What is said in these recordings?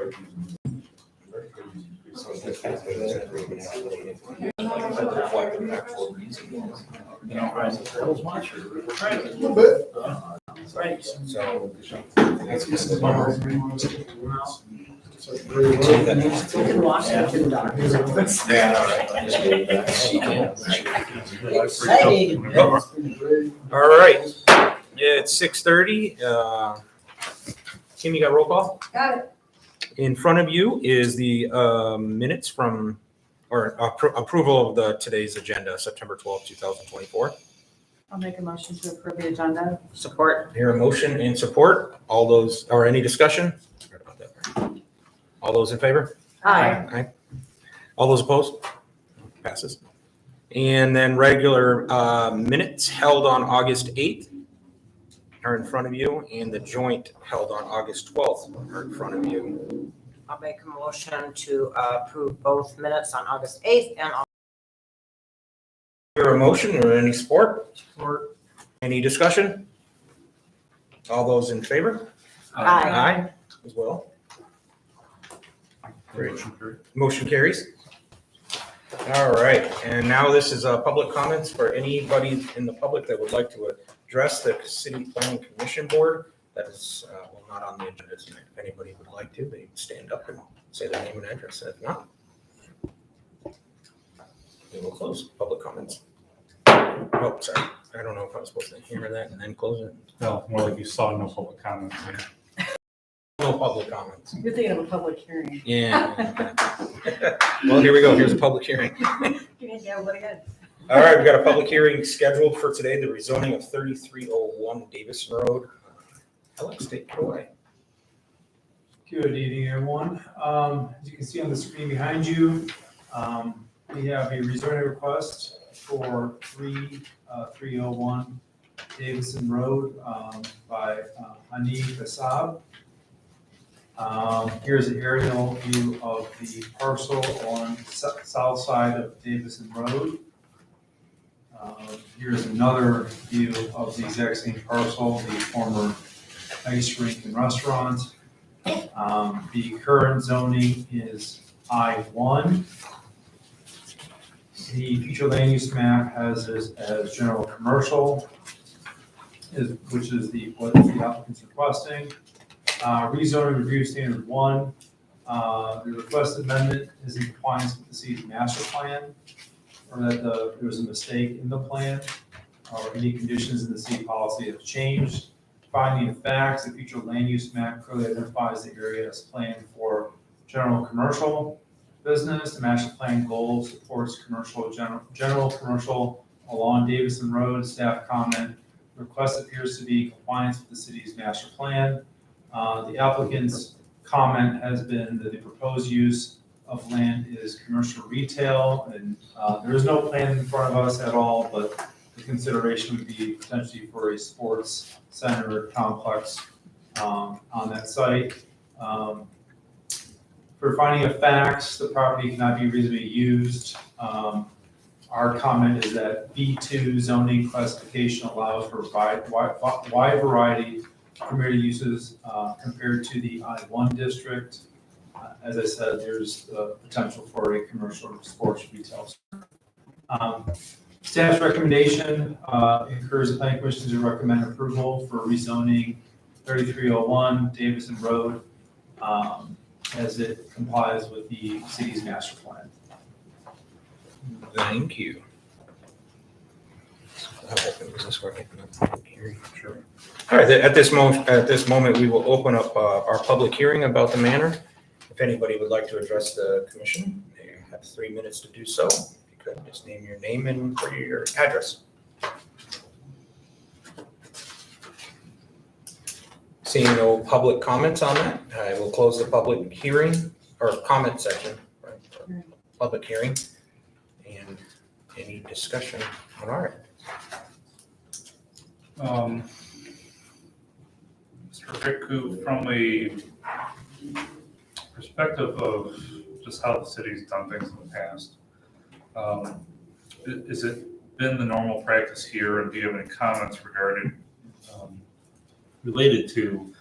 All right, it's 6:30. Kim, you got roll call? Got it. In front of you is the minutes from, or approval of today's agenda, September 12th, 2024. I'll make a motion to approve the agenda. Support. Here a motion and support. All those, or any discussion? All those in favor? Aye. All those opposed? Passes. And then regular minutes held on August 8th are in front of you, and the joint held on August 12th are in front of you. I'll make a motion to approve both minutes on August 8th and Here a motion or any support? Support. Any discussion? All those in favor? Aye. Aye as well. Great. Motion carries. All right, and now this is public comments for anybody in the public that would like to address the City Planning Commission Board. That is well, not on the agenda tonight. If anybody would like to, they can stand up and say their name and address. If not, we will close public comments. Oh, sorry. I don't know if I was supposed to hammer that and then close it. No, more like you saw no public comments. No public comments. You're thinking of a public hearing. Yeah. Well, here we go. Here's a public hearing. Yeah, what again? All right, we got a public hearing scheduled for today, the rezoning of 3301 Davison Road. Alex, take it away. Good evening, everyone. As you can see on the screen behind you, we have a rezoning request for 3301 Davison Road by Hanif Assab. Here's an aerial view of the parcel on south side of Davison Road. Here's another view of the exact same parcel, the former ice rink and restaurant. The current zoning is I1. The future land use map has this as general commercial, which is what the applicant's requesting. Rezoning review standard 1. The requested amendment is in compliance with the city's master plan, or that there was a mistake in the plan, or any conditions in the city policy have changed. Finding of facts, the future land use map clearly identifies the area as planned for general commercial business. The master plan goal supports general commercial along Davison Road. Staff comment, request appears to be in compliance with the city's master plan. The applicant's comment has been that the proposed use of land is commercial retail, and there is no plan in front of us at all, but the consideration would be potentially for a sports center complex on that site. For finding of facts, the property cannot be reasonably used. Our comment is that B2 zoning classification allows for a wide variety of permitted uses compared to the I1 district. As I said, there's the potential for a commercial sports retail center. Staff's recommendation encourages the planning commission to recommend approval for rezoning 3301 Davison Road as it complies with the city's master plan. Thank you. Is this working? Sure. All right, at this moment, we will open up our public hearing about the manor. If anybody would like to address the commission, you have 3 minutes to do so. If you could just name your name and your address. Seeing no public comments on that, I will close the public hearing or comment section, right? Public hearing, and any discussion on our end. Mr. Riku, from a perspective of just how the city's done things in the past, is it been the normal practice here, and do you have any comments regarding related to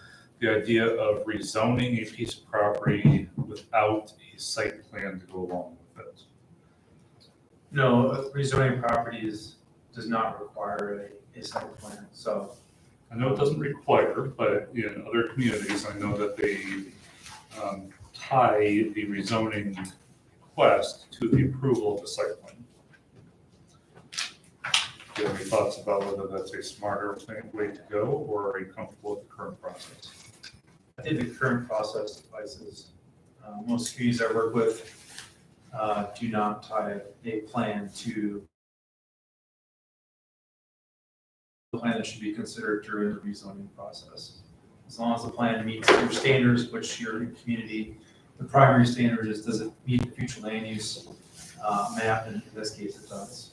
the idea of rezoning a piece of property without a site plan to go along with it. No, rezoning properties does not require a site plan, so. I know it doesn't require, but in other communities, I know that they tie the rezoning request to the approval of the site plan. Do you have any thoughts about whether that's a smarter way to go, or are you comfortable with the current process? I think the current process suffices. Most communities I work with do not tie a plan to the plan that should be considered during the rezoning process. As long as the plan meets your standards, which your community, the primary standard is, does it meet the future land use map, and in this case it does.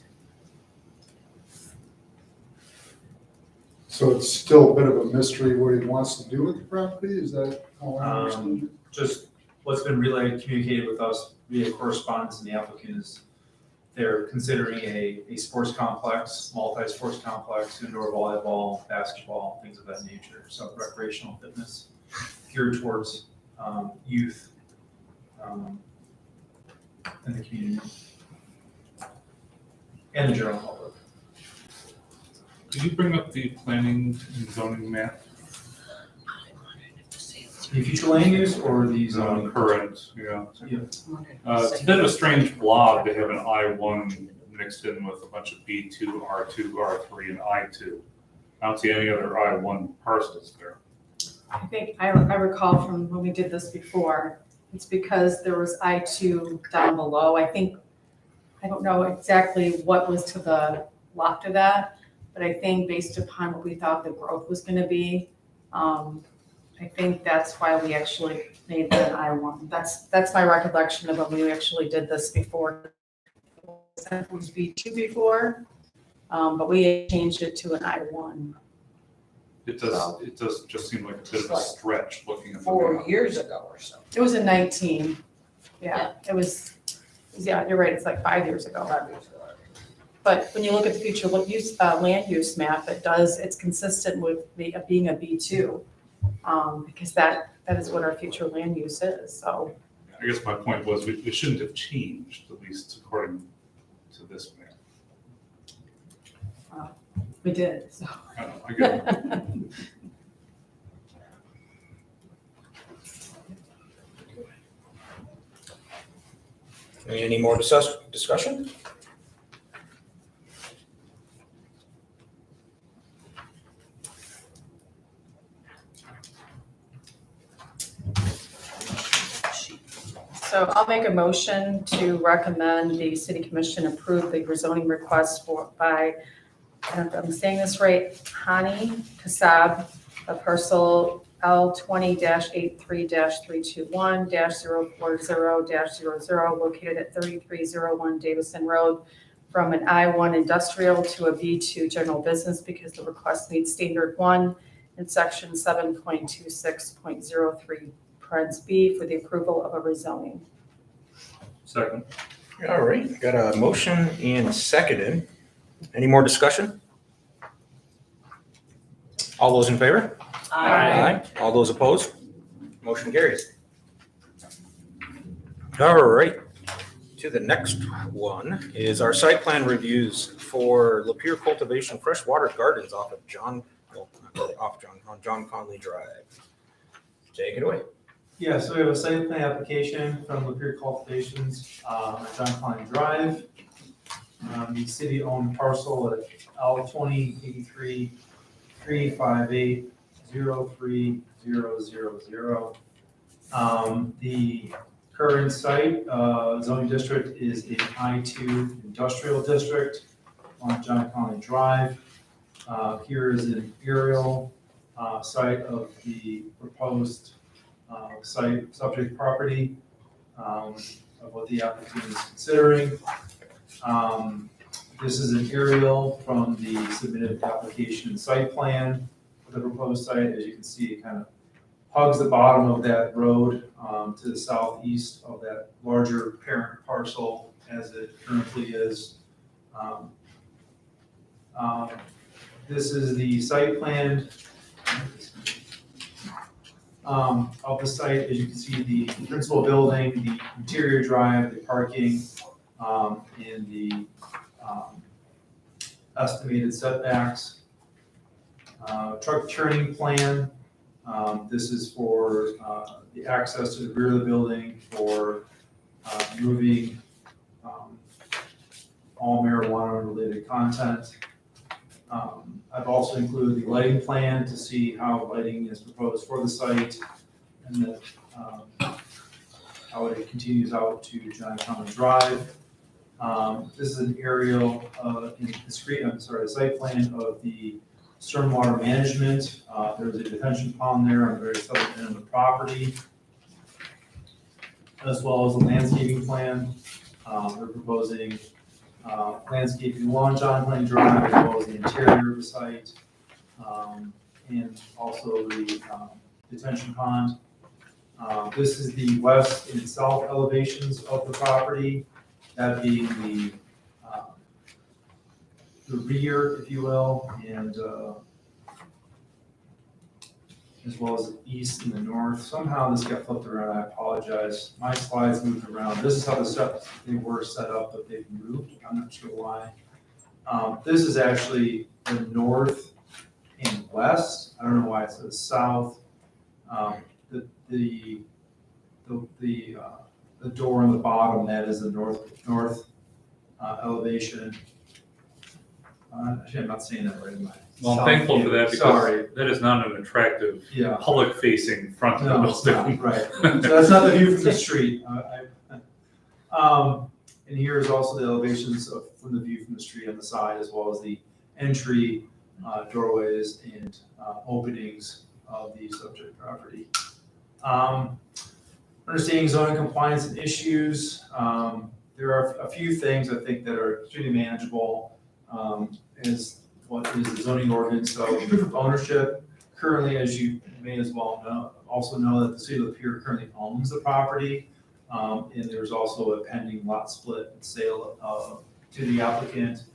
So it's still a bit of a mystery what he wants to do with the property, is that how I understand it? Just what's been relayed, communicated with us via correspondence, and the applicant is they're considering a sports complex, multi-sports complex, indoor volleyball, basketball, things of that nature. So recreational fitness geared towards youth in the community and the general public. Could you bring up the planning and zoning map? The future land use or the zoning? Current, yeah. Yeah. It's a bit of a strange blob to have an I-1 mixed in with a bunch of B2, R2, R3, and I-2. I don't see any other I-1 parcels there. I think, I recall from when we did this before, it's because there was I-2 down below. I don't know exactly what was to the left of that, but I think based upon what we thought the growth was gonna be, I think that's why we actually made that I-1. That's my recollection of when we actually did this before. It was B2 before, but we changed it to an I-1. It does just seem like a bit of a stretch looking at the 4 map. years ago or so. It was in 19. Yeah, it was, yeah, you're right, it's like 5 years ago. 5 years ago. But when you look at the future land use map, it's consistent with being a B2. Because that is what our future land use is, so. I guess my point was we shouldn't have changed, at least according to this map. We did, so. I get it. Any more discussion? So I'll make a motion to recommend the city commission approve the rezoning request by, I don't know if I'm saying this right, Hani Kasab, a parcel L20-83-321-040-00 located at 3301 Davison Road from an I-1 industrial to a B2 general business because the request meets standard 1 in section 7.26.03 parens B for the approval of a rezoning. Second. All right, got a motion and seconded. Any more discussion? All those in favor? All those opposed? Motion carries. All right, to the next one is our site plan reviews for Lapeer Cultivation Freshwater Gardens on John Conley Drive. Take it away. Yeah, so we have a site plan application from Lapeer Cultivations on John Conley Drive. The city-owned parcel at L20-83-358-03000. The current site zoning district is a I-2 industrial district on John Conley Drive. Here is an aerial site of the proposed site subject property of what the applicant is considering. This is an aerial from the submitted application site plan for the proposed site. As you can see, it kind of hugs the bottom of that road to the southeast of that larger parent parcel as it currently is. This is the site plan. of the site. As you can see, the principal building, the interior drive, the parking, and the estimated setbacks. Truck turning plan. This is for the access to the rear of the building for moving all marijuana-related content. I've also included the lighting plan to see how lighting is proposed for the site and then how it continues out to John Common Drive. This is an aerial, a site plan of the stormwater management. There's a detention pond there on the very southern end of the property, as well as a landscaping plan. We're proposing landscaping along John Plain Drive, as well as the interior of the site, and also the detention pond. This is the west and south elevations of the property, that being the rear, if you will, and as well as the east and the north. Somehow this got flipped around, I apologize. My slides moved around. This is how the steps, they were set up, but they've moved. I'm not sure why. This is actually the north and west. I don't know why it says south. The door on the bottom, that is the north elevation. Actually, I'm not saying that right in my. Well, I'm south thankful view. for that Sorry. because that is not an attractive Yeah. public-facing front of the No, it's not, building. right. So that's not the view from the street. And here is also the elevations from the view from the street on the side, as well as the entry, doorways, and openings of the subject property. Understanding zoning compliance and issues. There are a few things I think that are extremely manageable. Is what is the zoning ordinance, so proof of ownership. Currently, as you may as well know, also know that the city of Lapeer currently owns the property. And there's also a pending lot split and sale to the applicant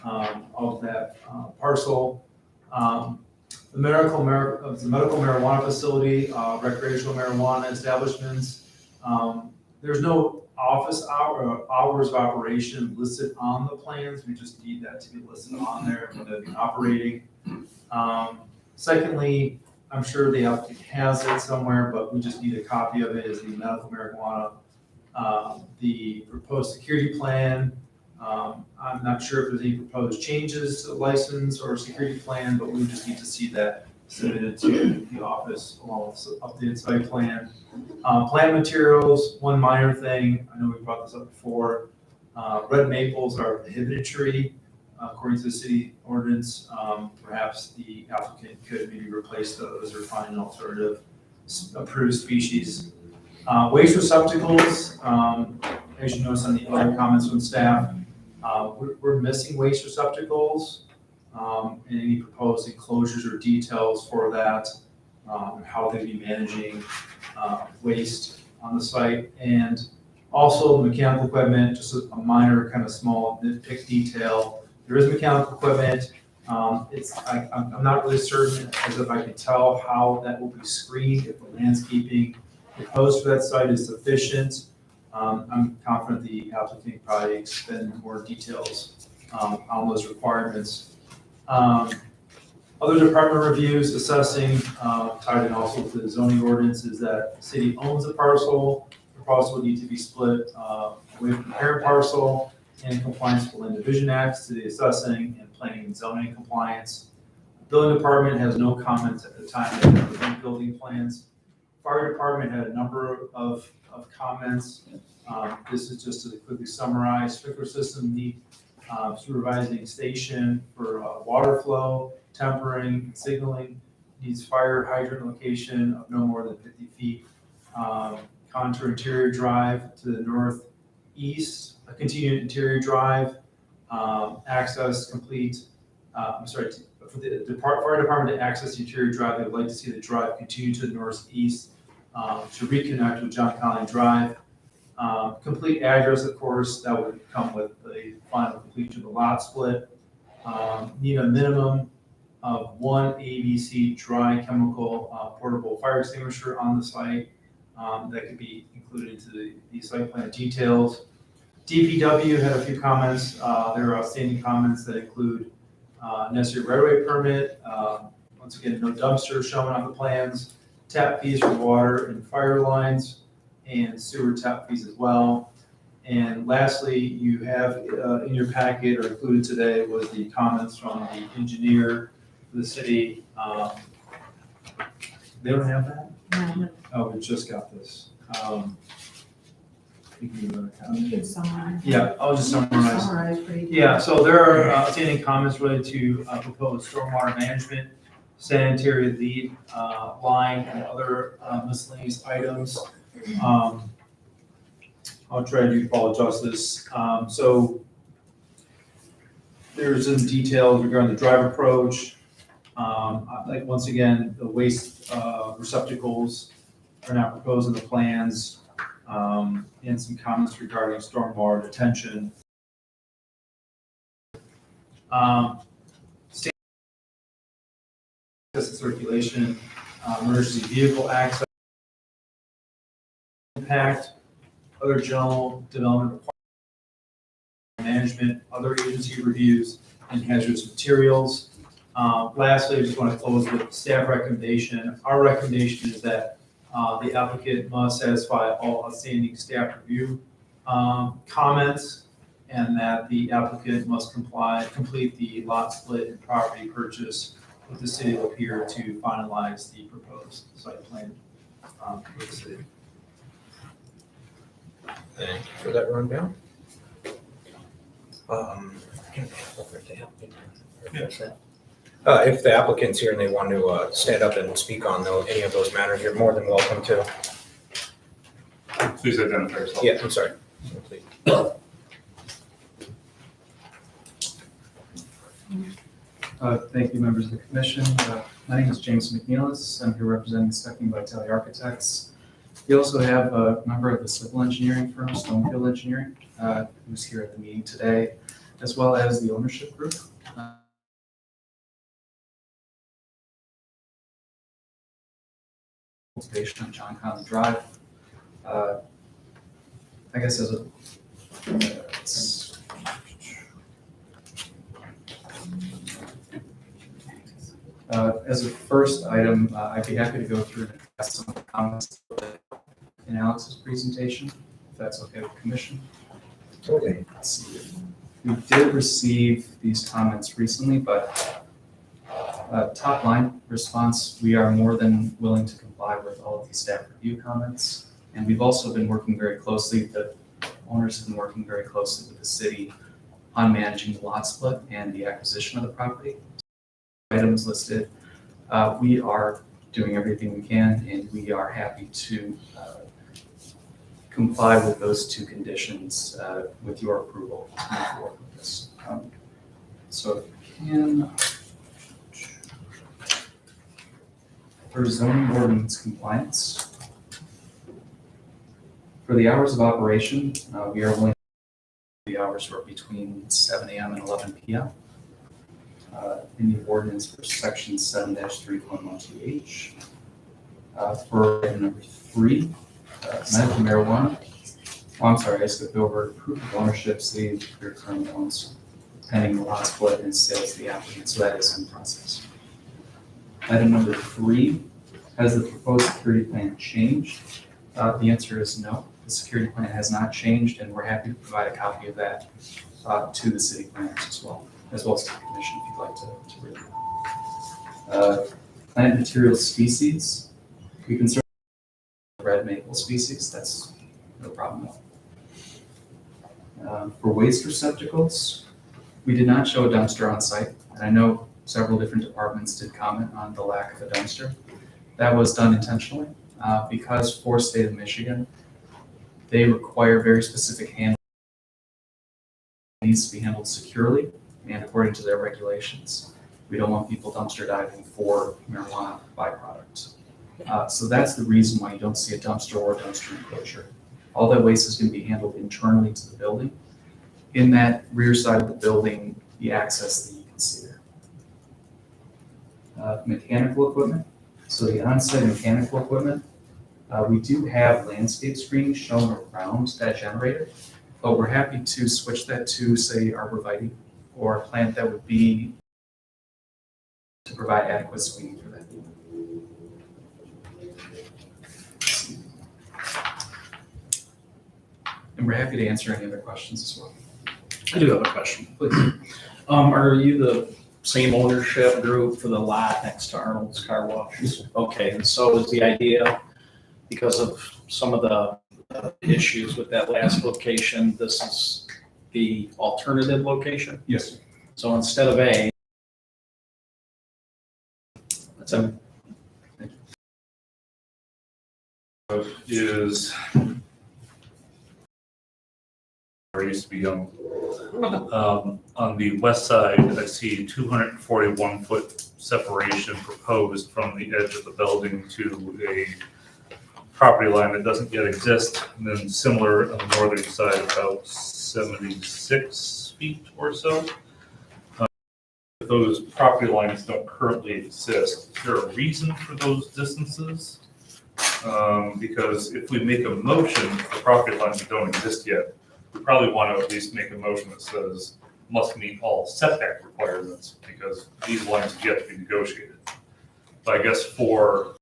of that parcel. The medical marijuana facility, recreational marijuana establishments. There's no office hours of operation listed on the plans. We just need that to be listed on there when they're operating. Secondly, I'm sure the applicant has it somewhere, but we just need a copy of it, is the medical marijuana. The proposed security plan. I'm not sure if there's any proposed changes to the license or security plan, but we just need to see that submitted to the office along with the updated site plan. Plant materials, one minor thing, I know we brought this up before. Red maples are a prohibited tree, according to the city ordinance. Perhaps the applicant could maybe replace those or find an alternative approved species. Waste receptacles, as you notice on the other comments from staff, we're missing waste receptacles. And any proposed enclosures or details for that, how they'd be managing waste on the site. And also mechanical equipment, just a minor kind of small nitpick detail. There is mechanical equipment. I'm not really certain as if I can tell how that will be screened, if the landscaping proposed for that site is sufficient. I'm confident the applicant can probably expend more details on those requirements. Other department reviews, assessing, tied in also with the zoning ordinance, is that the city owns the parcel. The parcel would need to be split away from the parent parcel in compliance with land division acts to the assessing and planning and zoning compliance. The building department has no comments at the time they have the building plans. Fire department had a number of comments. This is just to quickly summarize. Sprinkler system need supervising station for water flow, tempering, signaling, needs fire hydrant location of no more than 50 feet. Contour interior drive to the northeast, a continued interior drive, access complete, for the fire department to access the interior drive, they would like to see the drive continue to the northeast to reconnect with John Conley Drive. Complete address, of course, that would come with the final completion of the lot split. Need a minimum of one ABC dry chemical portable fire extinguisher on the site. That could be included into the site plan details. DPW had a few comments. There are outstanding comments that include necessary right-of-way permit. Once again, no dumpster shown on the plans, tap fees for water and fire lines, and sewer tap fees as well. And lastly, you have in your packet or included today was the comments from the engineer for the city. They don't have that? No, Oh, we just got this. You can give it a copy. you can summarize. Yeah, I'll just summarize. Summarize pretty. Yeah, so there are outstanding comments related to proposed stormwater management, sanitary lead line, and other miscellaneous items. I'll try to do Paul justice. So there's some details regarding the drive approach. Like, once again, the waste receptacles are not proposed in the plans. And some comments regarding stormwater detention. State circulation, emergency vehicle access, impact, other general development management, other agency reviews, and hazardous materials. Lastly, I just want to close with staff recommendation. Our recommendation is that the applicant must satisfy all outstanding staff review comments, and that the applicant must complete the lot split and property purchase with the city of Lapeer to finalize the proposed site plan for the city. Thank you for that rundown. If the applicant's here and they want to stand up and speak on any of those matters, you're more than welcome to. Please identify yourself. Yeah, I'm sorry. Please. Thank you, members of the commission. My name is James McNeilis. I'm here representing Stecking Vitale Architects. We also have a member of the civil engineering firm, Stonefield Engineering, who's here at the meeting today, as well as the ownership group. Cultivation on John Conley Drive. I guess as a as a first item, I'd be happy to go through and address some of the comments in Alex's presentation, if that's okay with the commission. Totally. Let's see. We did receive these comments recently, but top line response, we are more than willing to comply with all of these staff review comments. And we've also been working very closely, the owners have been working very closely with the city on managing the lot split and the acquisition of the property. Items listed, we are doing everything we can, and we are happy to comply with those two conditions with your approval to move forward with this. So if you can, for zoning ordinance compliance, for the hours of operation, we are willing the hours are between 7 a.m. and 11 p.m. In the ordinance for section 7-3.12H. For item number 3, medical marijuana. Oh, I'm sorry, I skipped over proof of ownership, city of your current owns, pending the lot split and sales to the applicant, so that is in process. Item number 3, has the proposed security plan changed? The answer is no. The security plan has not changed, and we're happy to provide a copy of that to the city planners as well as to the commission if you'd like to read it. Plant material species, we can certainly red maple species, that's no problem. For waste receptacles, we did not show a dumpster on site, and I know several different departments did comment on the lack of a dumpster. That was done intentionally because for state of Michigan, they require very specific handling. It needs to be handled securely and according to their regulations. We don't want people dumpster diving for marijuana byproducts. So that's the reason why you don't see a dumpster or a dumpster enclosure. All that waste is going to be handled internally to the building. In that rear side of the building, the access that you can see there. Mechanical equipment. So the on-site mechanical equipment, we do have landscape screening shown around that generator, but we're happy to switch that to, say, arborvitae or a plant that would be to provide adequate screening for that. And we're happy to answer any other questions as well. I do have a question. Please. Are you the same ownership group for the lot next to Arnold's Car Wash? Okay, and so is the idea, because of some of the issues with that last location, this is the alternative location? Yes. So instead of A, that's a, Is where it used to be young. On the west side, I see 241-foot separation proposed from the edge of the building to a property line that doesn't yet exist. And then similar on the northern side, about 76 feet or so. Those property lines don't currently exist. Is there a reason for those distances? Because if we make a motion for property lines that don't exist yet, we probably want to at least make a motion that says must meet all setback requirements, because these lines have yet to be negotiated. But I guess for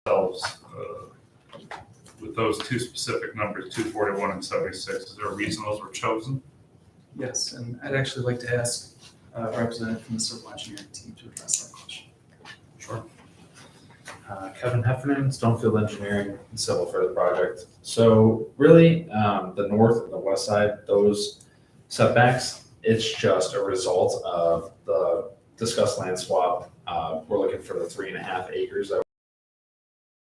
ourselves, with those two specific numbers, 241 and 76, is there a reason those were chosen? Yes, and I'd actually like to ask a representative from the civil engineering team to address that question. Sure. Kevin Heffernan, Stonefield Engineering and Civil for the project. So really, the north and the west side, those setbacks, it's just a result of the discussed land swap. We're looking for the 3.5 acres that we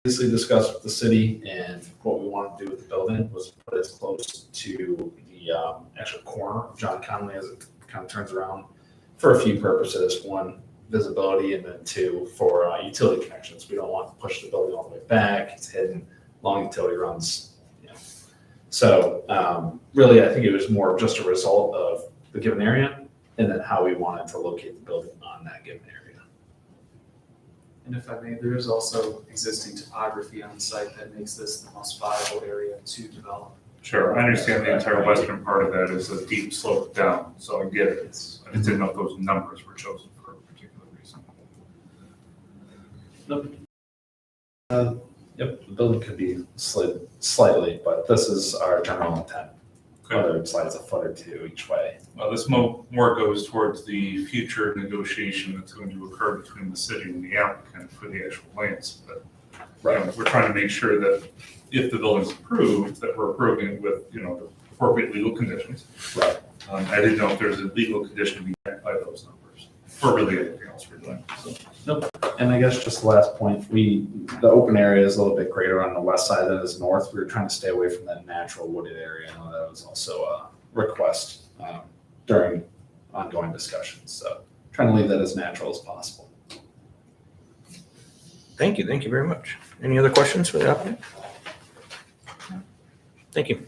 previously discussed with the city, and what we wanted to do with the building was put it as close to the actual corner of John Conley as it kind of turns around for a few purposes. One, visibility, and then two, for utility connections. We don't want to push the building all the way back. It's hidden, long utility runs. So really, I think it was more of just a result of the given area and then how we wanted to locate the building on that given area. And if I may, there is also existing topography on site that makes this the most viable area to develop. Sure, I understand the entire western part of that is a deep slope down, so I get it. I just didn't know if those numbers were chosen for a particular reason. Yep, the building could be slid slightly, but this is our general intent. Okay. Whether it slides a foot or two each way. Well, this more goes towards the future negotiation that's going to occur between the city and the applicant for the actual lands. But we're trying to make sure that if the building's approved, that we're approving it with, the appropriate legal conditions. Right. I didn't know if there's a legal condition to be met by those numbers, or really anything else we're doing. So, And I guess just the last point, the open area is a little bit greater on the west side than it is north. We were trying to stay away from that natural wooded area. I know that was also a request during ongoing discussions. So trying to leave that as natural as possible. Thank you very much. Any other questions for the applicant? Thank you.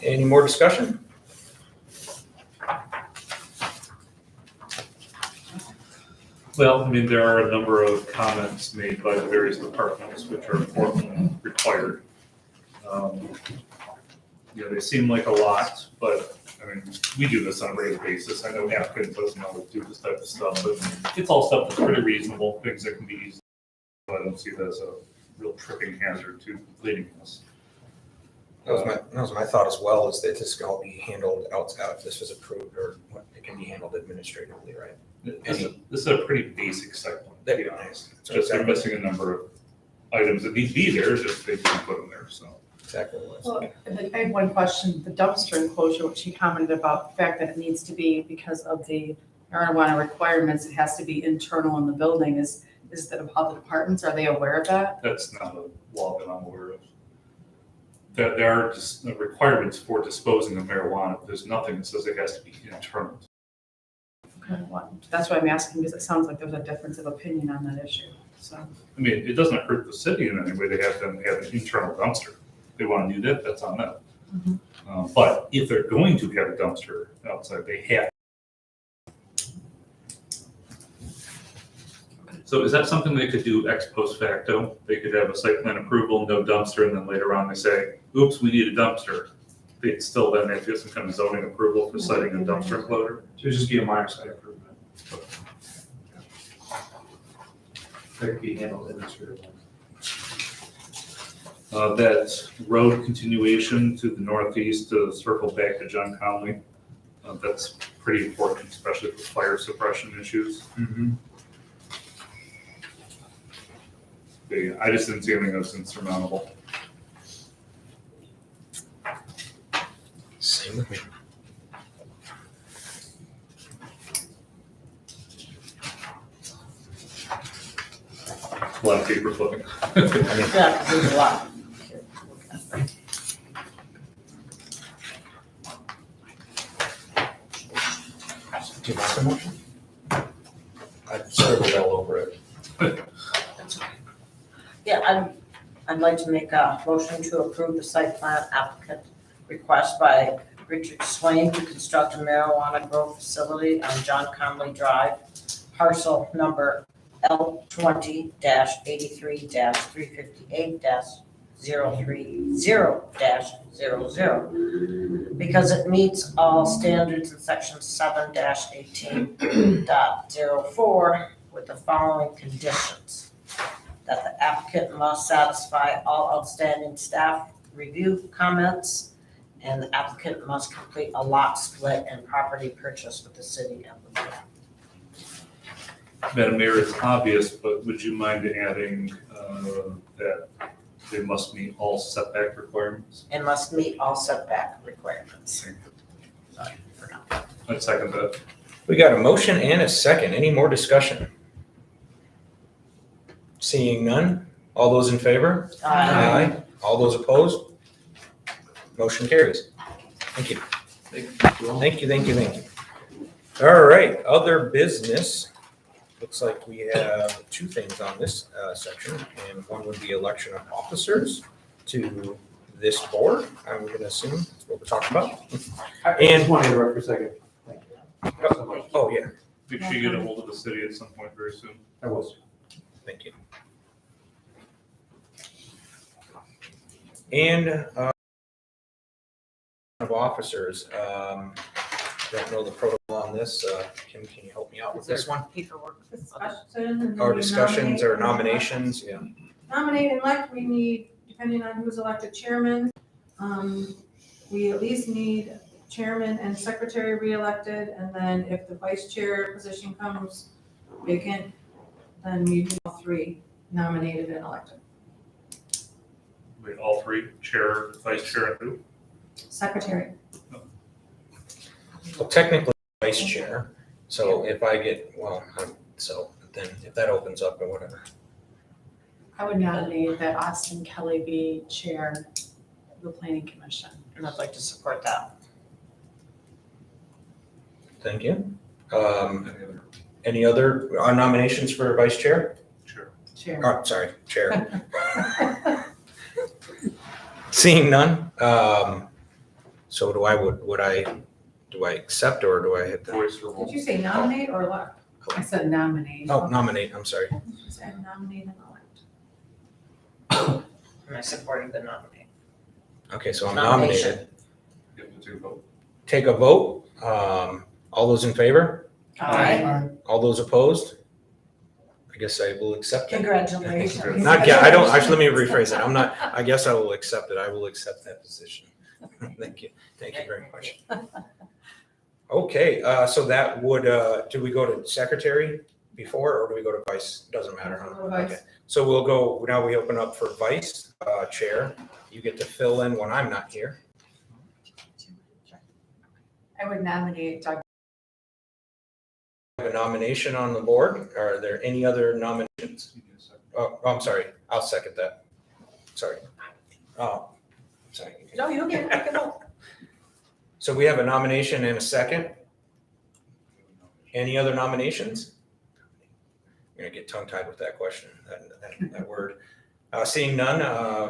Any more discussion? well, there are a number of comments made by the various departments which are formally required. They seem like a lot, but we do this on a regular basis. I know applicants doesn't always do this type of stuff, but it's all stuff that's pretty reasonable, things that can be easy. I don't see that as a real tripping hazard to completing this. That was my thought as well, is that this can all be handled outside if this was approved, or it can be handled administratively, right? This is a pretty basic site plan, to be honest. It's just they're missing a number of items that need to be there, just they can put them there, so. Exactly what it was. Well, I had one question, the dumpster enclosure, which you commented about, the fact that it needs to be, because of the marijuana requirements, it has to be internal in the building, is that of other departments, are they aware of that? That's not a law that I'm aware of. There are just requirements for disposing of marijuana. There's nothing that says it has to be internal. Okay, well, that's why I'm asking, because it sounds like there's a difference of opinion on that issue, so. It doesn't hurt the city in any way to have them have an internal dumpster. If they want to do that, that's on them. Mhm. But if they're going to have a dumpster outside, they have. So is that something they could do ex post facto? They could have a site plan approval, no dumpster, and then later on they say, oops, we need a dumpster. They'd still then have to get some kind of zoning approval for citing a dumpster enclosure. So it'd just be a minor site improvement. That could be handled administratively. That road continuation to the northeast to circle back to John Conley, that's pretty important, especially for fire suppression issues. But yeah, I just didn't see anything that's insurmountable. Same with me. A lot of paper flipping. Yeah, there's a lot. Do you want the motion? I scribbled all over it. Yeah, I'd like to make a motion to approve the site plan applicant request by Richard Swain to construct a marijuana grow facility on John Conley Drive, parcel number L20-83-358-030-00, because it meets all standards in section 7-18.04 with the following conditions: that the applicant must satisfy all outstanding staff review comments, and the applicant must complete a lot split and property purchase with the city of Lamar. Madam Mayor, it's obvious, but would you mind adding that they must meet all setback requirements? And must meet all setback requirements. Sorry for now. I'd second that. We got a motion and a second. Any more discussion? Seeing none. All those in favor? Aye. All those opposed? Motion carries. Thank you. Thank you, thank you, thank you. All right, other business. Looks like we have two things on this section, and one would be election of officers to this board. I'm gonna assume that's what we're talking about. I just want to interrupt for a second. Thank you. So much. Oh, yeah, Make sure you get a hold of the city at some point very soon. I will. thank you. And of officers, don't know the protocol on this. Kim, can you help me out with this one? Paperwork. Discussion. Or discussions or nominations, yeah. Nominate and elect, we need, depending on who's elected chairman, we at least need chairman and secretary reelected, and then if the vice chair position comes vacant, then we need all three nominated and elected. Wait, all three, chair, vice chair, and who? Secretary. Well, technically, vice chair, so if I get, well, so then if that opens up or whatever. I would nominate that Austin Kelly be chair of the planning commission. And I'd like to support that. Thank you. Any other Any other nominations for vice chair? chair? Chair. Oh, sorry, chair. Seeing none, so do I accept or do I hit the, Voice or roll? Did you say nominate or elect? I said nominate. oh, nominate, I'm sorry. You said nominate and elect. Am I supporting the nominee? Okay, so I'm Nomination. nominated. Give the two vote. Take a vote. All those in favor? Aye. All those opposed? I guess I will accept it. Congratulations. Not, yeah, I don't, actually, let me rephrase it. I'm not, I guess I will accept it. I will accept that position. Thank you. Thank you very much. Okay, so that would, do we go to secretary before or do we go to vice? Doesn't matter, huh? Go to vice. Okay. So we'll go, now we open up for vice chair. You get to fill in when I'm not here. I would nominate Doug. Have a nomination on the board. Are there any other nominations? Oh, I'm sorry. I'll second that. Sorry. Oh, sorry. No, you can vote. So we have a nomination and a second. Any other nominations? I'm gonna get tongue-tied with that question, that word. Seeing none,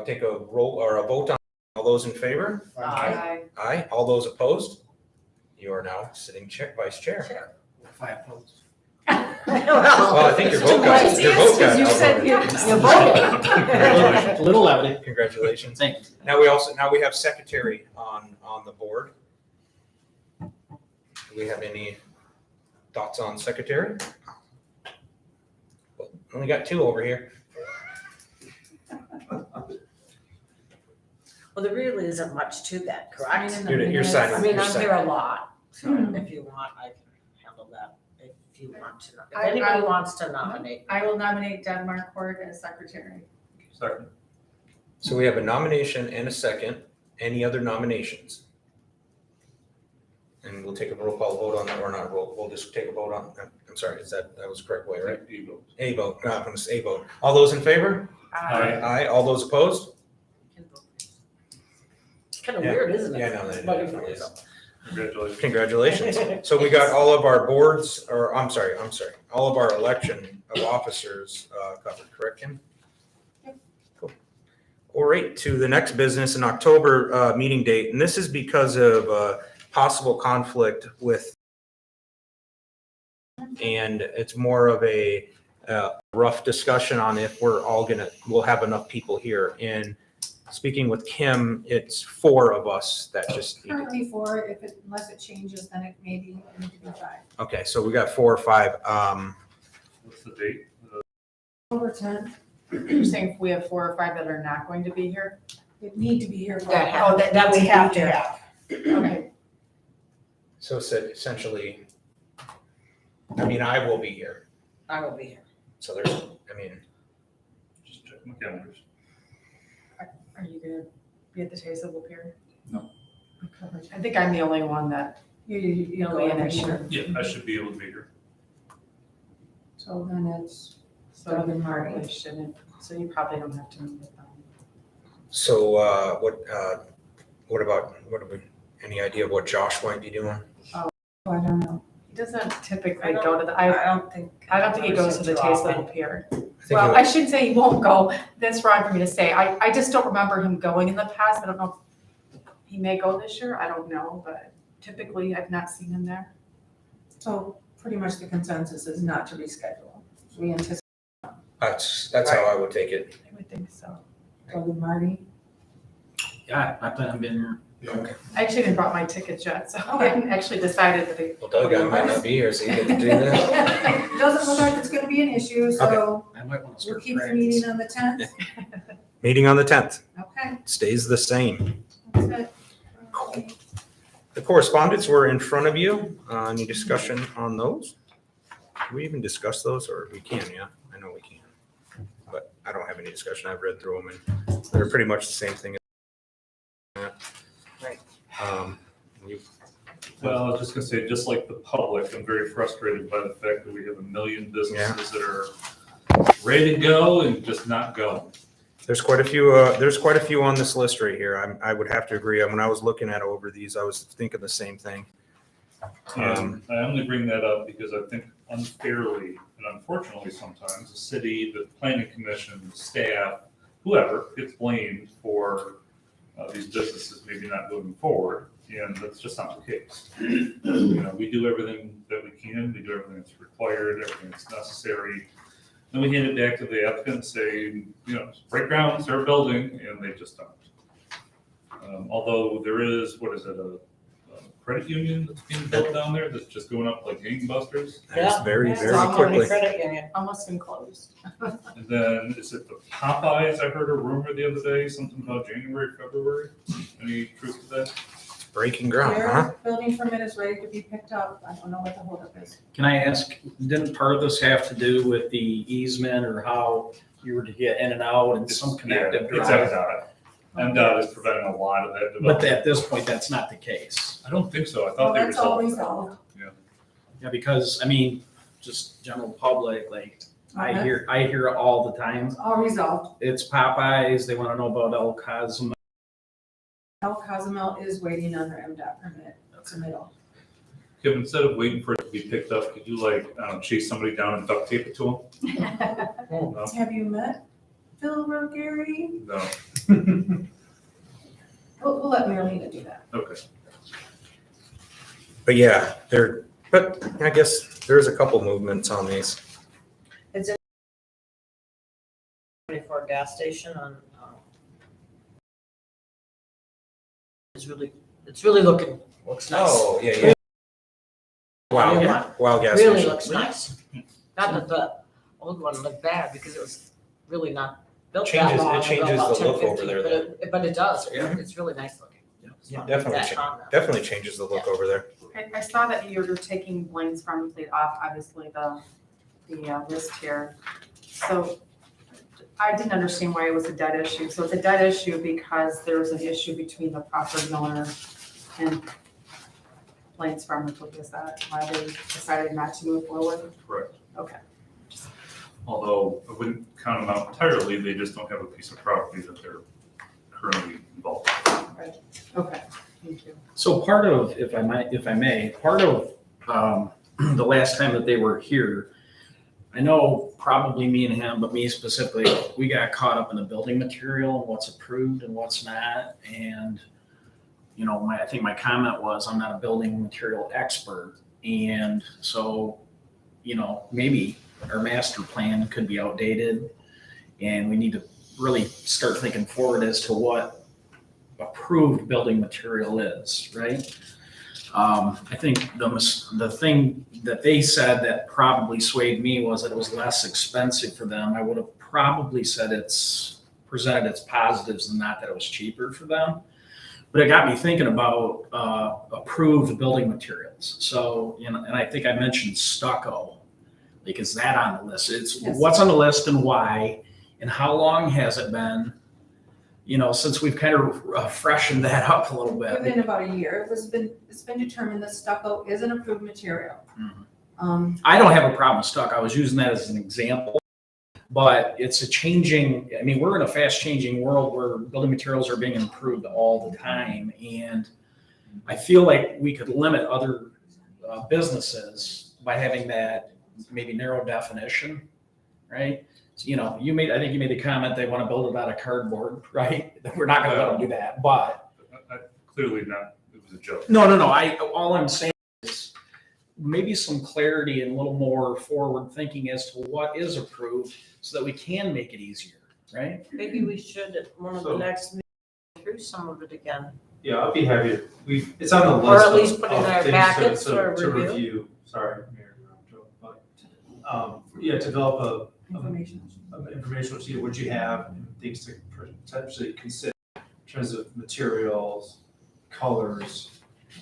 take a roll or a vote on all those in favor. Aye. Aye. All those opposed? You are now sitting vice chair. Chair. If I oppose. Well, I think your vote got, your vote got outvoted. You voted. A little levity. Congratulations. Thank you. Now we have secretary on the board. Do we have any thoughts on secretary? Well, only got two over here. Well, there really isn't much to that, correct? You're signing. I mean, you're I'm signing. here a lot, so Hmm. if you want, I can handle that, if you want to. If I- anybody wants to nominate. I will nominate Deb Marquardt as secretary. Second. So we have a nomination and a second. Any other nominations? And we'll take a roll call vote on that or not. We'll just take a vote on, I'm sorry, that was the correct way, right? A vote, a vote. All those in favor? Aye. Aye. All those opposed? It's kind of Yeah. weird, isn't it? Yeah, I know that it definitely is. Congratulations. Congratulations. So we got all of our boards, or I'm sorry, all of our election of officers covered, correct, Kim? Cool. All right, to the next business in October meeting date, and this is because of possible conflict with, and it's more of a rough discussion on if we'll have enough people here. And speaking with Kim, it's 4 of us that just need to. Currently 4, unless it changes, then it may be 5. Okay, so we got 4 or 5. What's the date? Over 10, You're saying if we have 4 or 5 that are not going to be here? they need to be here for. That we have to have. Okay, So essentially, I mean, I will be here. I will be here. So there's, I mean, Just check my calendars. are you gonna be at the Tazewell Pier? No. Okay. I think I'm the only one that, You'll go in next year. Yeah, I should be able to be here. So then it's so Doug and you Marty. probably shouldn't, so you probably don't have to meet with them. so what about, any idea of what Josh might be doing? Oh, I don't know. He doesn't typically I don't- go to the, I I don't think. don't think he goes to the too often. Tazewell Pier. I think Well, it- I shouldn't say he won't go, that's wrong for me to say, I just don't remember him going in the past, I don't know if he may go this year, I don't know, but typically I've not seen him there. So pretty much the consensus is not to reschedule. We anticipate that's how I would take it. I would think so. Doug and Marty. Yeah, I plan on being here. I actually didn't brought my tickets yet, so I hadn't actually decided that Well, Doug, I might not be here, so you get to do that. Doesn't look like it's gonna be an issue, so I might want to we'll start keep the practice. meeting on the 10th. Meeting on the 10th, Okay, stays the same. that's it. The correspondence were in front of you. Any discussion on those? Can we even discuss those, or we can, yeah? I know we can. But I don't have any discussion. I've read through them and they're pretty much the same thing. Right. Well, I was just gonna say, just like the public, I'm very frustrated by the fact that we have a million businesses that are ready to go and just not going. There's quite a few on this list right here. I would have to agree. When I was looking at over these, I was thinking the same thing. And I only bring that up because I think unfairly and unfortunately sometimes the city, the planning commission, the staff, whoever gets blamed for these businesses maybe not moving forward, and that's just not the case. You know, we do everything that we can, we do everything that's required, everything that's necessary. Then we hand it back to the applicant and say, you know, break ground, start building, and they just don't. Although there is, what is it, a credit union that's being built down there that's just going up like gangbusters? That's very, It's very all on the quickly. credit union. Almost enclosed. And then is it the Popeyes? I heard a rumor the other day, something about January, February. Any truth to that? Breaking ground, huh? Their building permit is ready to be picked up. I don't know what the holdup is. Can I ask, didn't part of this have to do with the easement or how you were to get in and out and some connective Yeah, it's drive? MDOT. MDOT is preventing a lot of that But development. at this point, that's not the case. I don't think so. I Well, thought they that's all resolved. resolved. Yeah, because, I mean, just general public, like, I Okay. hear all the time, It's all resolved. it's Popeyes, they want to know about El Cosmo. El Cozumel is waiting on their MDOT permit submittal. Kevin, instead of waiting for it to be picked up, could you like, chase somebody down and duct tape it to them? No? Have you met Phil Rogeri? No. We'll let Marlena do that. Okay. But yeah, but I guess There's a couple movements on these. For a gas station on, it's really looks nice. Oh, yeah. Wow, Yeah. wow, gas Really station. looks nice. Not that the old one looked bad because it was really not built that Changes- it long ago, changes about the 10, look over 15, there, but it does. Yeah. It's really nice looking. Yeah, Put definitely, that on there. definitely changes the look over there. I saw that you're taking Blaine's Farm Fleet off, obviously, the list here. So I didn't understand why it was a dead issue. So it's a dead issue because there was an issue between the property owner and Blaine's Farm Fleet. Is that why they decided not to move forward? Correct. Okay. Although I wouldn't count them out entirely, they just don't have a piece of property that they're currently involved with. Okay, thank you. So part of, if I may, part of the last time that they were here, I know probably me and him, but me specifically, we got caught up in the building material and what's approved and what's not. And, you know, I think my comment was, I'm not a building material expert. And so, you know, maybe our master plan could be outdated and we need to really start thinking forward as to what approved building material is, right? I think the thing that they said that probably swayed me was that it was less expensive for them. I would have probably said it's presented its positives and not that it was cheaper for them. But it got me thinking about approved building materials. So, you know, and I think I mentioned stucco. Like, is that on the list? It's Yes. what's on the list and why, and how long has it been? You know, since we've kind of freshened that up a little bit. Within about a year, it's been determined that stucco is an approved material. Mhm. I don't have a problem with stucco. I was using that as an example. But it's a changing, I mean, we're in a fast changing world where building materials are being improved all the time. And I feel like we could limit other businesses by having that maybe narrow definition, right? So, you know, I think you made the comment they want to build it out of cardboard, right? We're not going to let them do that, but. Clearly not, it was a joke. No, all I'm saying is maybe some clarity and a little more forward thinking as to what is approved so that we can make it easier, right? Maybe we should, at one of the So- next meetings, go through some of it again. Yeah, I'll be happy to, it's on the Or list at least of put it in of our things packets to for to review. review. Sorry, Mayor, but, yeah, develop Information. a informational sheet of what you have and things to potentially consider in terms of materials, colors,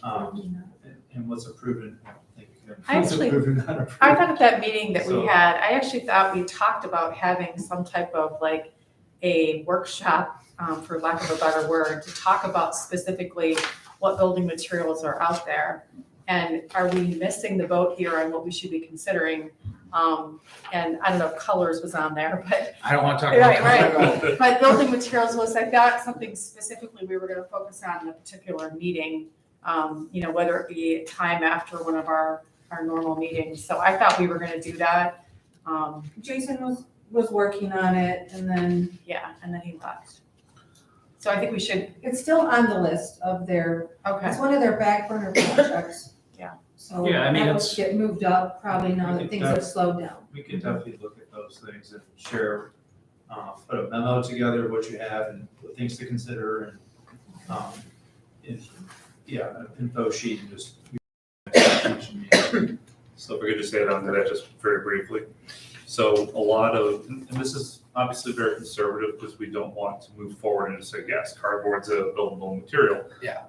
and what's approved and I think we can I what's actually- approved and not approved. I thought at that meeting that we So- had, I actually thought we talked about having some type of like a workshop, for lack of a better word, to talk about specifically what building materials are out there. And are we missing the boat here on what we should be considering? And I don't know if colors was on there, but I don't want to talk about. Right. But building materials was, I thought, something specifically we were gonna focus on in a particular meeting, you know, whether it be time after one of our normal meetings. So I thought we were gonna do that. Jason was working on it and then Yeah, and then he left. So I think we should, it's still on the list of okay, it's one of their back burner projects. Yeah. So Yeah, I mean, that will it's- get moved up probably now We that could things have slowed down. We could definitely look at those things and share, put a memo together, what you have and what things to consider and, an info sheet and just. So if we could just add on to that just very briefly. So a lot of, and this is obviously very conservative because we don't want to move forward and just say, yes, cardboard's a buildable material. Yeah.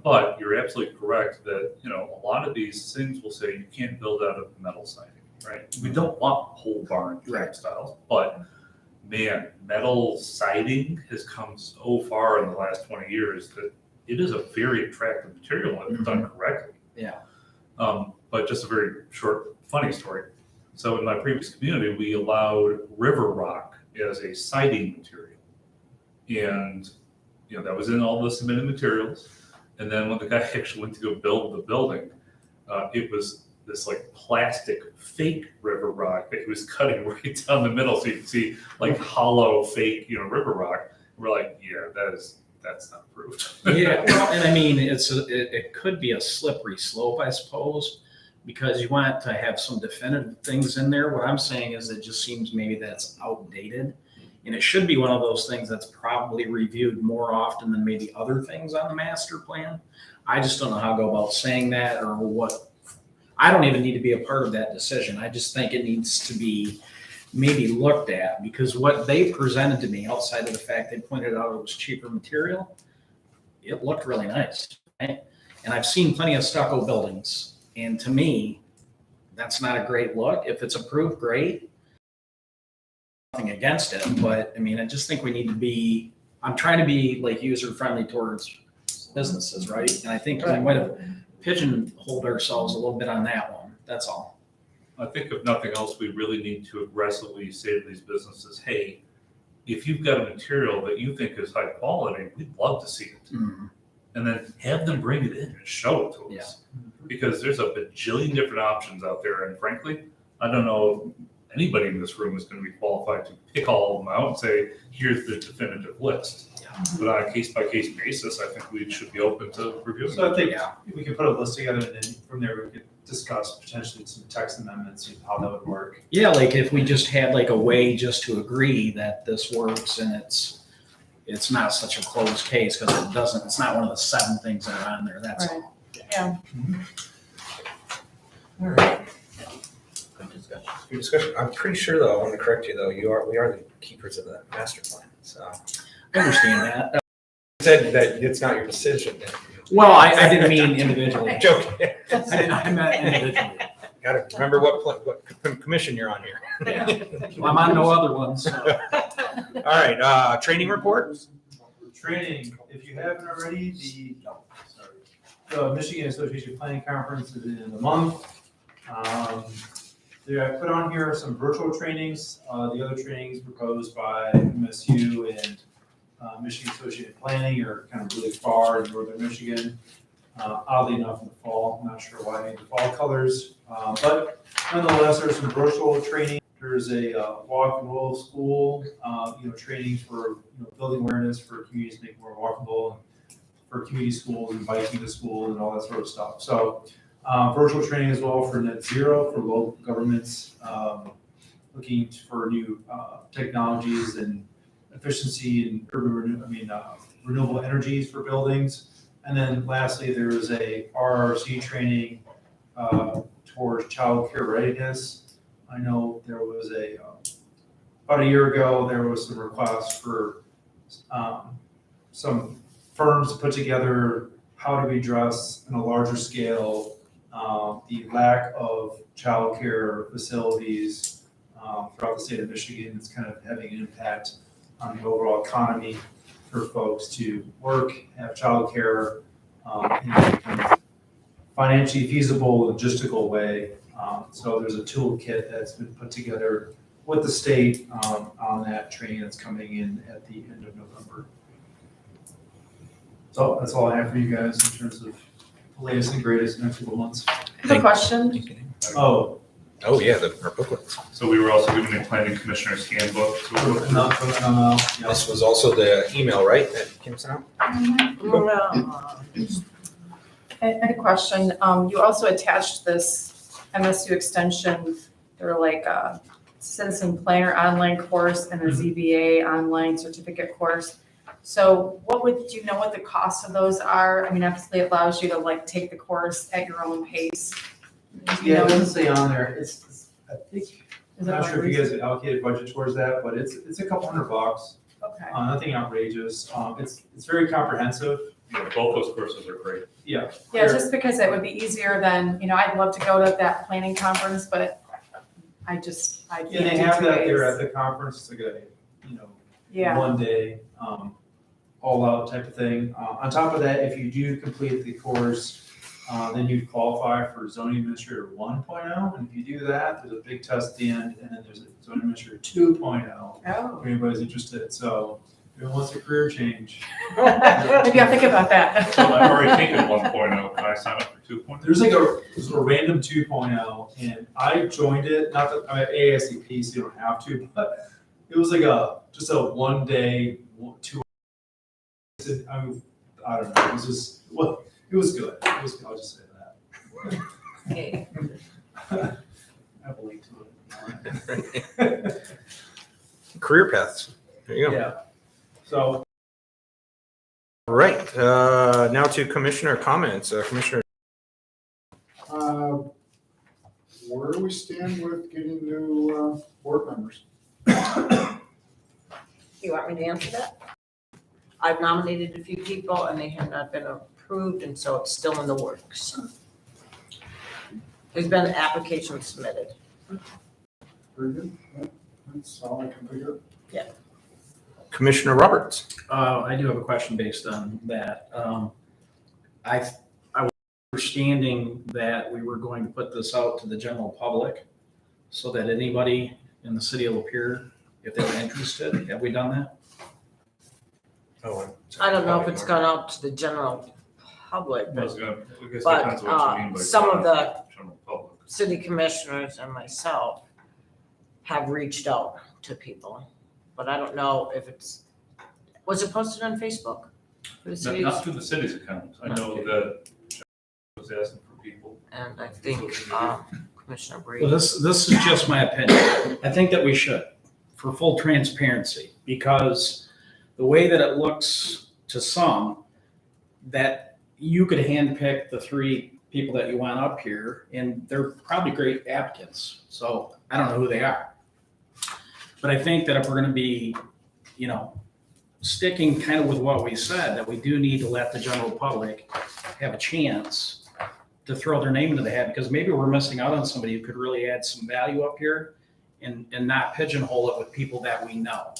But you're absolutely correct that, you know, a lot of these things will say you can't build out of metal siding, right? We don't want pole barn type styles, but man, metal siding has come so far in the last 20 years that it is a very attractive material when it's done correctly. Yeah. But just a very short, funny story. So in my previous community, we allowed river rock as a siding material. And, you know, that was in all the submitted materials. And then when the guy actually went to go build the building, it was this like plastic fake river rock that he was cutting right down the middle. So you can see like hollow fake, you know, river rock. We're like, yeah, that's not approved. Yeah, well, and I mean, it could be a slippery slope, I suppose. because you want to have some definitive things in there. What I'm saying is it just seems maybe that's outdated. And it should be one of those things that's probably reviewed more often than maybe other things on the master plan. I just don't know how to go about saying that or what. I don't even need to be a part of that decision. I just think it needs to be maybe looked at, because what they presented to me, outside of the fact they pointed out it was cheaper material, it looked really nice. Right? And I've seen plenty of stucco buildings, and to me, that's not a great look. If it's approved, great. Nothing against it, but I mean, I just think we need to be, I'm trying to be like user friendly towards businesses, right? And I think we might have pigeonholed ourselves a little bit on that one. That's all. I think if nothing else, we really need to aggressively say to these businesses, hey, if you've got a material that you think is high quality, we'd love to see it. Mm-hmm. And then have them bring it in and show it to us. Because there's a bajillion different options out there, and frankly, I don't know if anybody in this room is gonna be qualified to pick all of them out and say, here's the definitive list. But on a case-by-case basis, I think we should be open to reviewing. So I think Yeah. we can put a list together and then from there we could discuss potentially some text amendments and how that would work. Yeah, like if we just had like a way just to agree that this works and it's not such a closed case, because it doesn't, it's not one of the 7 things that are on there, that's Right. all. Yeah. All right. Good discussion. Good discussion. I'm pretty sure though, I want to correct you though, we are the keepers of the master plan, so. I understand that. You said that it's not your decision. Well, I didn't mean individually. Joke. I meant individually. Gotta remember what commission you're on here. Yeah. Well, I'm on no other ones, so. All right, training report? Training, if you haven't already, the Michigan Association of Planning Conference is in the month. I put on here some virtual trainings, the other trainings proposed by MSU and Michigan Association of Planning are kind of really far in northern Michigan. Oddly enough, in the fall, I'm not sure why I made the fall colors, but nonetheless, there's some virtual training. There's a walk and roll school, training for building awareness for communities, make more walkable, and for community schools and biking to school and all that sort of stuff. So virtual training as well for net zero for local governments, looking for new technologies and efficiency and renewable energies for buildings. And then lastly, there is a RRC training towards child care readiness. I know there was about a year ago, there was some requests for some firms to put together how to address on a larger scale the lack of child care facilities throughout the state of Michigan. It's kind of having an impact on the overall economy for folks to work, have childcare in a kind of financially feasible, logistical way. So there's a toolkit that's been put together with the state on that training that's coming in at the end of November. So that's all I have for you guys in terms of the latest and greatest next couple months. I have a question. Oh, Oh, yeah, our booklets. So we were also given a planning commissioner's handbook. So we're looking yeah. This was also the email, right, that Kim sent out? I had a question. You also attached this MSU extension. They're like a citizen planner online course and a ZBA online certificate course. So do you know what the costs of those are? I mean, obviously it allows you to like take the course at your own pace. Do you Yeah, it know- doesn't say on there. I think, is I'm that not what sure if it you is? guys have allocated budget towards that, but it's a couple $100. Okay. Nothing outrageous. It's very comprehensive. both those courses are great. Yeah. Yeah, just because it would be easier than, I'd love to go to that planning conference, but I can't Yeah, they do have 2 that there days. at the conference. It's like a, Yeah, one day, all out type of thing. On top of that, if you do complete the course, then you qualify for zoning administrator 1.0. And if you do that, there's a big test at the end, and then there's a zoning administrator 2.0 oh, if anybody's interested. So if anyone wants a career change, maybe I'll think about that. So I've already taken 1.0. Can I sign up for 2.0? there's there's a random 2.0, and I joined it, not that I'm at ASCP, so you don't have to, but it was like just a 1 day, 2. I don't know, it was just, well, it was good. It was good, I'll just say that. Okay. I believe to Career paths. There you it. go. Yeah. So All right, now to commissioner comments. Commissioner, Where do we stand with getting new board members? You want me to answer that? I've nominated a few people and they have not been approved, and so it's still in the works. There's been an application submitted. Very good. Yeah, that's all I can figure. Commissioner Roberts. I do have a question based on that. I was understanding that we were going to put this out to the general public so that anybody in the city of Lapeer, if they're interested, have we done that? Oh, I don't know if it's gone out to the general public, I was but gonna- I guess it But, depends what you mean by some of the- general public. city commissioners and myself have reached out to people. But I don't know if was it posted on Facebook? For the Not cities? through the city's account. I know Okay. that was asking for people. And I think Commissioner Well, Brady. this is just my opinion. I think that we should, for full transparency, because the way that it looks to some, that you could handpick the 3 people that you want up here, and they're probably great applicants. So I don't know who they are. But I think that if we're gonna be, sticking kind of with what we said, that we do need to let the general public have a chance to throw their name into the hat, because maybe we're missing out on somebody who could really add some value up here and not pigeonhole it with people that we know.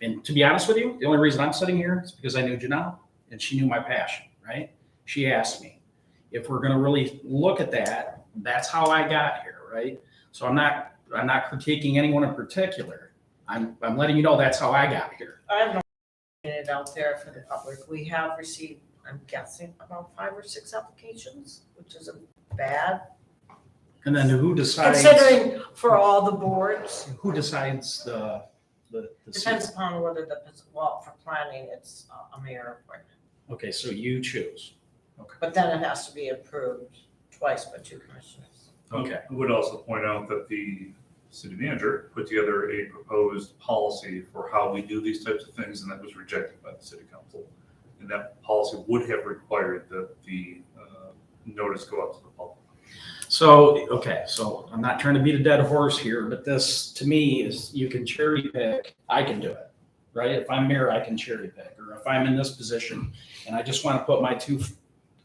And to be honest with you, the only reason I'm sitting here is because I knew Janelle and she knew my passion, right? She asked me if we're gonna really look at that, that's how I got here, right? So I'm not critiquing anyone in particular. I'm letting you know that's how I got here. I have not put it out there for the public. We have received, I'm guessing, about 5 or 6 applications, which isn't bad. And then who decides? Considering for all the boards, Who decides the depends seat? upon whether for planning, it's a mayor appointment. Okay, so you choose. But then it has to be approved twice by 2 commissioners. Okay. I would also point out that the city manager put together a proposed policy for how we do these types of things, and that was rejected by the city council. And that policy would have required that the notice go out to the public. So, okay, so I'm not trying to beat a dead horse here, but this to me is you can cherry pick, I can do it, right? If I'm mayor, I can cherry pick, or if I'm in this position and I just want to put my 2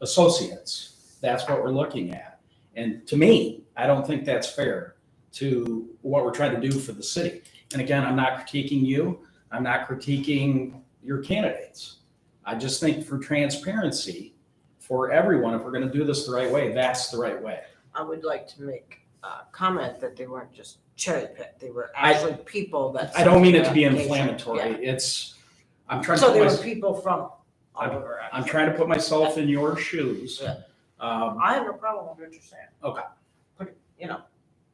associates, that's what we're looking at. And to me, I don't think that's fair to what we're trying to do for the city. And again, I'm not critiquing you. I'm not critiquing your candidates. I just think for transparency for everyone, if we're going to do this the right way, that's the right way. I would like to make a comment that they weren't just cherry picked. They were actually people that. I don't mean it to be application. inflammatory. Yeah. I'm trying to So put there were my, people from all over. I'm trying to put myself in your shoes. Yeah. Um, I have no problem with what you're saying. Okay. But,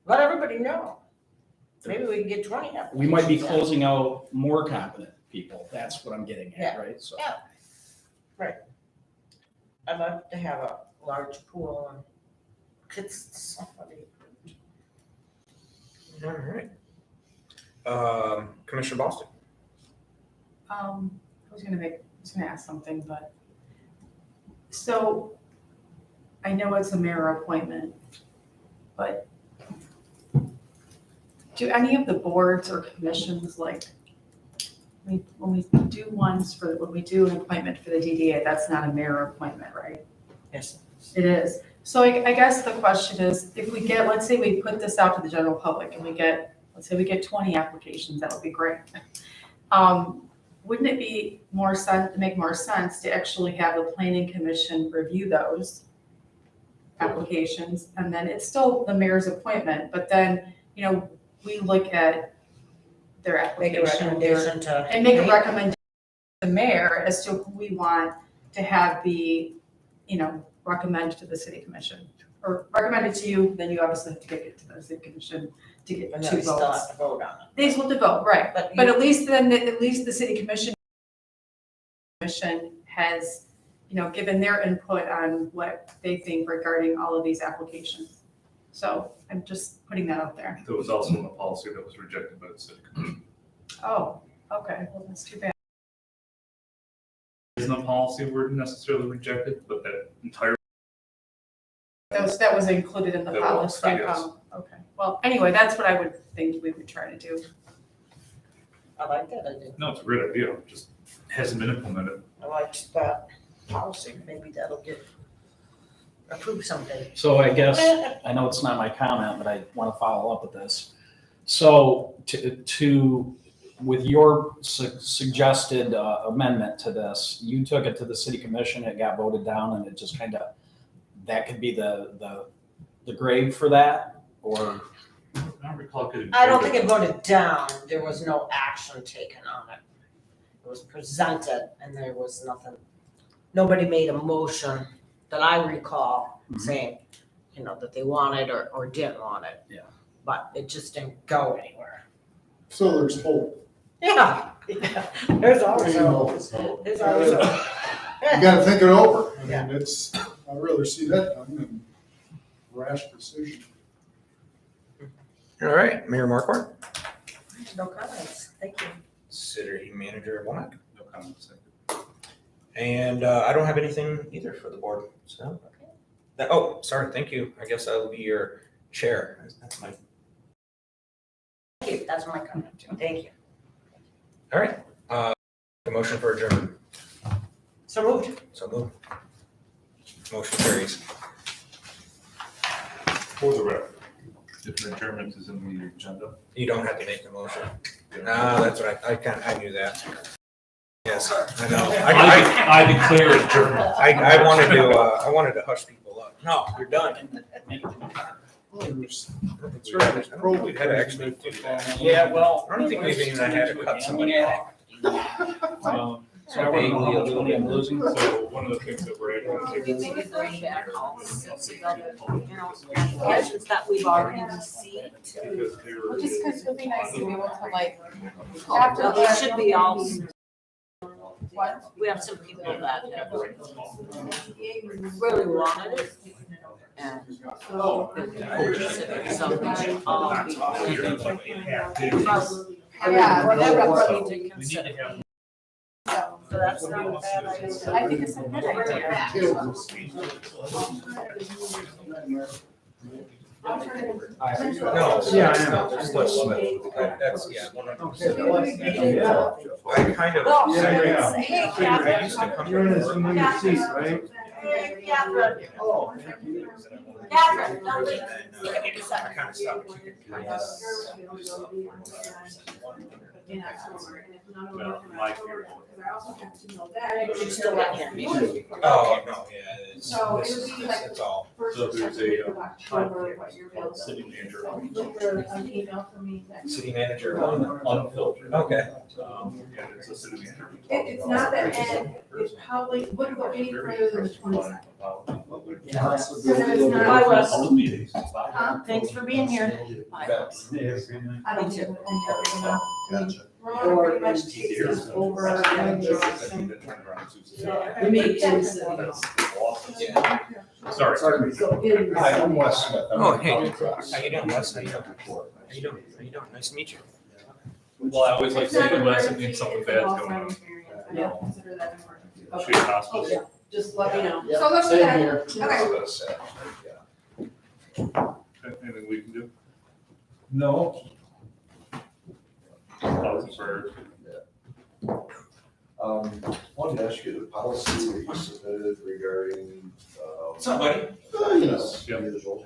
let everybody know. Maybe we can get 20 applications. we might be in. closing out more competent people. That's what I'm getting at, Yeah. right? So, Yeah. I'd love to have a large pool and get somebody. All right. Commissioner Boston. I was gonna ask something, but, so, I know it's a mayor appointment, but do any of the boards or commissions, like, when we do when we do an appointment for the DDA, that's not a mayor appointment, right? Yes. It is. So I guess the question is, if we get, let's say we put this out to the general public and let's say we get 20 applications, that would be great. Wouldn't it be make more sense to actually have the planning commission review those applications? And then it's still the mayor's appointment, but then, we look at their Make a application. recommendation to. And make a recommendation to the mayor as to who we want to have be, recommended to the city commission. Or recommended to you, then you obviously have to get it to the city commission to get And 2 then we still votes. have to vote on it. They still have to vote, right. But at least the city commission has, given their input on what they think regarding all of these applications. So I'm just putting that out there. There was also a policy that was rejected by the city commission. Oh, okay, well, that's too bad. Isn't a policy word necessarily rejected, but that entire. That was included in the That was, policy. yes. Oh, okay. Well, anyway, that's what I would think we would try to do. I like that idea. No, it's a great idea, it just hasn't been implemented. I like that policy. Maybe that'll get approved someday. So I guess, I know it's not my comment, but I want to follow up with this. So with your suggested amendment to this, you took it to the city commission, it got voted down, and it just kind of, that could be the grade for that, or? I don't recall getting. I don't think it voted down. There was no action taken on it. It was presented and there was nothing. Nobody made a motion that I recall saying, that they wanted or didn't want it. Yeah. But it just didn't go anywhere. So there's hope. Yeah. There's always hope. There's always hope. You gotta think it over. I Yeah. mean, I'd rather see that done than rash decision. All right, Mayor Marquardt, No comments. Thank you. city manager Womack. No comments. And I don't have anything either for the board, so. Sorry, thank you. I guess I will be your chair. That's my, Thank you. That's my comment too. Thank you. all right. The motion for adjournment, So moved. so move. Motion carries. For the record, if an adjournment is in the agenda. You don't have to make the motion. That's what I knew that. Yes, I know. I declare adjournment. I wanted to hush people up. No, you're done. That's right. Probably had to actually do that. Yeah, well. I don't think we've even had to cut somebody off. So I don't know how much money I'm losing. So one of the things that we're adding Maybe bring back all the applications that we've already received. because there Well, just because is. it would be nice to be able to Well, they should be all, what? we have some people that really wanted it. And so they should all be. Yeah, well, that would Working be- to consider. So So that's not a bad idea. I think it's a good idea. No. Yeah, I know. There's less smoke. That's, yeah. 100%. I kind of. Oh, Yeah. Hey, I Catherine. used to come You're in to his work. familiar seat, right? Hey, Catherine. Oh. Catherine, don't leave. I kind of stopped. My fear. You still got him. Oh, no, yeah, it's, So it this would is, be like it's all. So there's a, October, what your bill is. City manager. Look for an email from me next. City manager. Unfiltered. Okay. Yeah, it's a city manager. It's not that, and it probably wouldn't go any further than the 22nd. Bye, Wes. All the meetings. Thanks for being here. I don't even end up, we're on pretty much takes us over. We make sense. Yeah. Sorry. Hi, I'm Wes Smith. Oh, hey, how you doing, Wes? How you doing? How you doing? Nice to meet you. Well, I always like to say the West and think something bad's going on. Yeah, consider that important. She Okay. a hospital. Yeah, just let me know. Yeah, So let's do same that. here. Okay. Anything we can do? No. Thousand for. Wanted to ask you the policy that you submitted regarding, What's up, buddy? you know, Yeah. usual.